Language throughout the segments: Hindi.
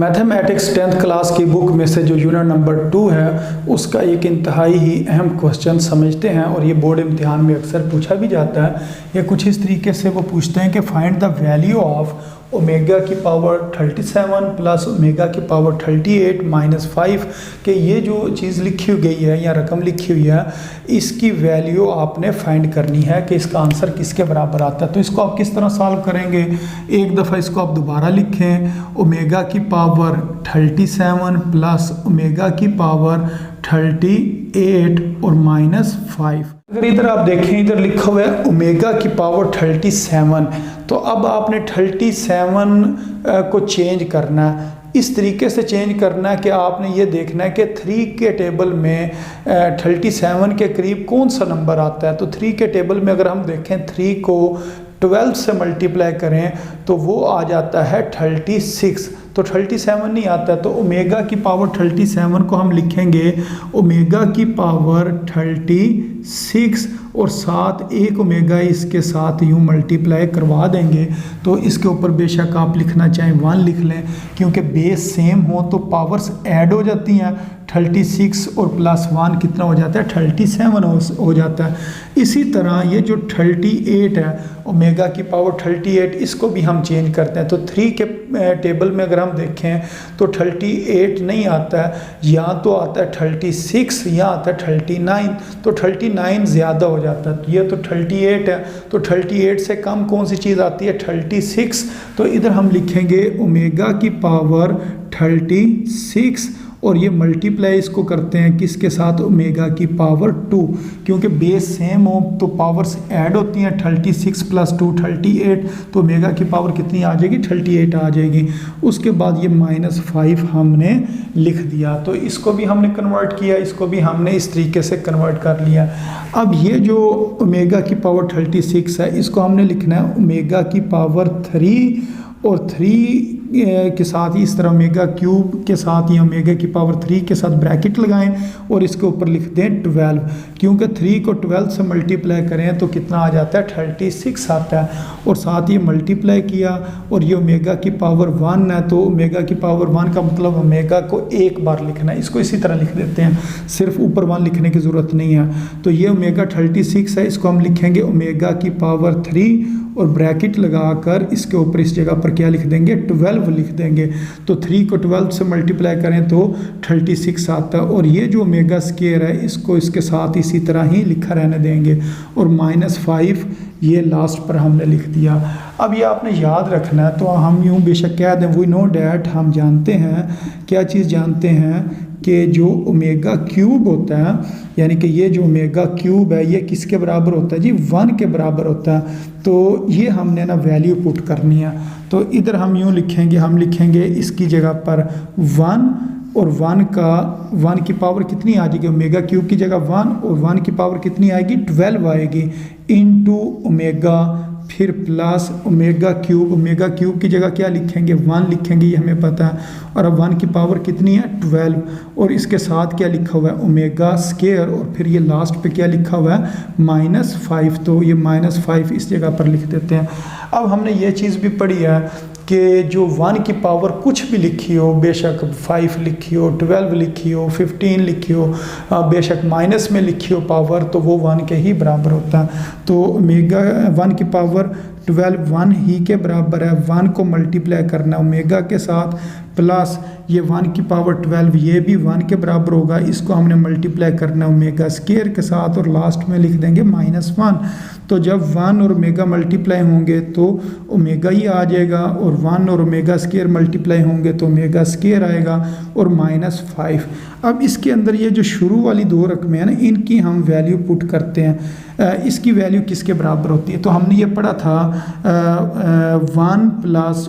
मैथमेटिक्स 10th क्लास की बुक में से जो यूनिट नंबर 2 है उसका एक इंतहाई ही अहम क्वेश्चन समझते हैं और ये बोर्ड इम्तिहान में अक्सर पूछा भी जाता है। ये कुछ इस तरीके से वो पूछते हैं कि find the value of omega की पावर 37 प्लस ओमेगा की पावर 38 माइनस 5 के ये जो चीज़ लिखी गई है या रकम लिखी हुई है इसकी वैल्यू आपने फाइंड करनी है कि इसका आंसर किसके बराबर आता है। तो इसको आप किस तरह सॉल्व करेंगे, एक दफ़ा इसको आप दोबारा लिखें, ओमेगा की पावर 37 प्लस ओमेगा की पावर 38 और माइनस 5। अगर इधर आप देखें इधर लिखा हुआ है ओमेगा की पावर 37, तो अब आपने 37 को चेंज करना है। इस तरीके से चेंज करना है कि आपने ये देखना है कि 3 के टेबल में 37 के करीब कौन सा नंबर आता है। तो 3 के टेबल में अगर हम देखें 3 को 12 से मल्टीप्लाई करें तो वो आ जाता है 36। तो 37 नहीं आता है, तो ओमेगा की पावर 37 को हम लिखेंगे ओमेगा की पावर 36 और साथ एक ओमेगा इसके साथ यूँ मल्टीप्लाई करवा देंगे। तो इसके ऊपर बेशक आप लिखना चाहें 1 लिख लें, क्योंकि बेस सेम हो तो पावर्स ऐड हो जाती हैं। 36 और प्लस 1 कितना हो जाता है, 37 हो जाता है। इसी तरह ये जो 38 है ओमेगा की पावर 38, इसको भी हम चेंज करते हैं। तो 3 के टेबल में अगर हम देखें तो 38 नहीं आता है, या तो आता है 36 या आता है 39। तो 39 ज़्यादा हो जाता है, तो ये तो 38 है, तो 38 से कम कौन सी चीज़ आती है, 36। तो इधर हम लिखेंगे ओमेगा की पावर 36 और ये मल्टीप्लाई इसको करते हैं किसके साथ, ओमेगा की पावर 2, क्योंकि बेस सेम हो तो पावर्स ऐड होती हैं। 36 प्लस 2 38, तो ओमेगा की पावर कितनी आ जाएगी, 38 आ जाएगी। उसके बाद ये माइनस 5 हमने लिख दिया। तो इसको भी हमने कन्वर्ट किया, इसको भी हमने इस तरीके से कन्वर्ट कर लिया। अब ये जो ओमेगा की पावर 36 है इसको हमने लिखना है ओमेगा की पावर 3 और 3 के साथ ही इस तरह ओमेगा क्यूब के साथ या ओमेगा की पावर 3 के साथ ब्रैकेट लगाएं और इसके ऊपर लिख दें 12, क्योंकि 3 को 12 से मल्टीप्लाई करें तो कितना आ जाता है, 36 आता है। और साथ ही मल्टीप्लाई किया और ये ओमेगा की पावर 1 है, तो ओमेगा की पावर 1 का मतलब ओमेगा को एक बार लिखना है। इसको इसी तरह लिख देते हैं, सिर्फ ऊपर 1 लिखने की ज़रूरत नहीं है। तो ये ओमेगा 36 है, इसको हम लिखेंगे ओमेगा की पावर 3 और ब्रैकेट लगाकर इसके ऊपर इस जगह पर क्या लिख देंगे, 12 लिख देंगे। तो 3 को 12 से मल्टीप्लाई करें तो 36 आता है। और ये जो ओमेगा स्क्वायर है इसको इसके साथ इसी तरह ही लिखा रहने देंगे और माइनस 5 ये लास्ट पर हमने लिख दिया। अब ये आपने याद रखना है, तो हम यूँ बेशक कह दें वी नो डैट, हम जानते हैं, क्या चीज़ जानते हैं कि जो ओमेगा क्यूब होता है, यानी कि ये जो ओमेगा क्यूब है ये किसके बराबर होता है जी, 1 के बराबर होता है। तो ये हमने ना वैल्यू पुट करनी है। तो इधर हम यूँ लिखेंगे, हम लिखेंगे इसकी जगह पर 1 और 1 की पावर कितनी आ जाएगी, ओमेगा क्यूब की जगह 1 और 1 की पावर कितनी आएगी, 12 आएगी, इनटू ओमेगा, फिर प्लस ओमेगा क्यूब की जगह क्या लिखेंगे, 1 लिखेंगे, ये हमें पता है। और अब 1 की पावर कितनी है, 12, और इसके साथ क्या लिखा हुआ है, ओमेगा स्क्वायर, और फिर ये लास्ट पे क्या लिखा हुआ है, माइनस 5। तो ये माइनस 5 इस जगह पर लिख देते हैं। अब हमने ये चीज़ भी पढ़ी है कि जो 1 की पावर कुछ भी लिखी हो, बेशक 5 लिखी हो, 12 लिखी हो, 15 लिखी हो, बेशक माइनस में लिखी हो पावर, तो वो 1 के ही बराबर होता है। तो ओमेगा 1 की पावर 12 1 ही के बराबर है। 1 को मल्टीप्लाई करना ओमेगा के साथ, प्लस ये 1 की पावर 12 ये भी 1 के बराबर होगा, इसको हमने मल्टीप्लाई करना ओमेगा स्क्वायर के साथ और लास्ट में लिख देंगे माइनस 1। तो जब 1 और ओमेगा मल्टीप्लाई होंगे तो ओमेगा ही आ जाएगा, और 1 और ओमेगा स्क्वायर मल्टीप्लाई होंगे तो ओमेगा स्क्वायर आएगा और माइनस 5। अब इसके अंदर ये जो शुरू वाली 2 रकमें हैं ना, इनकी हम वैल्यू पुट करते हैं। इसकी वैल्यू किसके बराबर होती है, तो हमने ये पढ़ा था 1 प्लस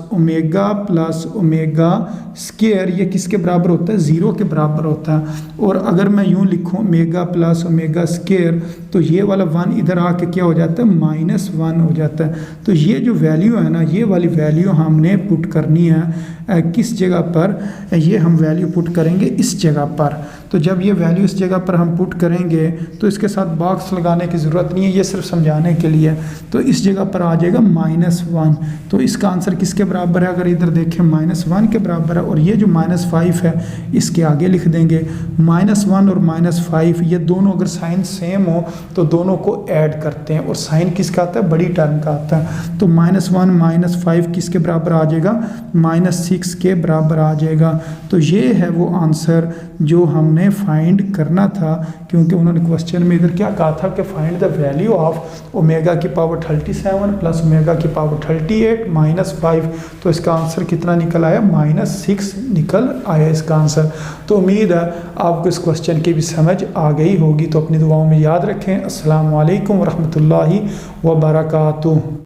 ओमेगा स्क्वायर ये किसके बराबर होता है, 0 के बराबर होता है। और अगर मैं यूँ लिखूँ ओमेगा प्लस ओमेगा स्क्वायर, तो ये वाला 1 इधर आके क्या हो जाता है, माइनस 1 हो जाता है। तो ये जो वैल्यू है ना, ये वाली वैल्यू हमने पुट करनी है किस जगह पर, ये हम वैल्यू पुट करेंगे इस जगह पर। तो जब ये वैल्यू इस जगह पर हम पुट करेंगे तो इसके साथ बॉक्स लगाने की ज़रूरत नहीं है, ये सिर्फ समझाने के लिए। तो इस जगह पर आ जाएगा -1। तो इसका आंसर किसके बराबर है? अगर इधर देखें -1 के बराबर है। और ये जो -5 है इसके आगे लिख देंगे। -1 और -5 ये दोनों अगर साइन सेम हो तो दोनों को ऐड करते हैं, और साइन किसका आता है? बड़ी टर्म का आता है। तो -1 -5 किसके बराबर आ जाएगा? -6 के बराबर आ जाएगा। तो ये है वो आंसर जो हमने फाइंड करना था, क्योंकि उन्होंने क्वेश्चन में इधर क्या कहा था कि find the value of omega की पावर 37 प्लस ओमेगा की पावर 38 -5। तो इसका आंसर कितना निकल आया? -6 निकल आया इसका आंसर। तो उम्मीद है आपको इस क्वेश्चन की भी समझ आ गई होगी। तो अपनी दुआओं में याद रखें। अस्सलाम वालेकुम वरहमतुल्लाहि वबरकातुहू।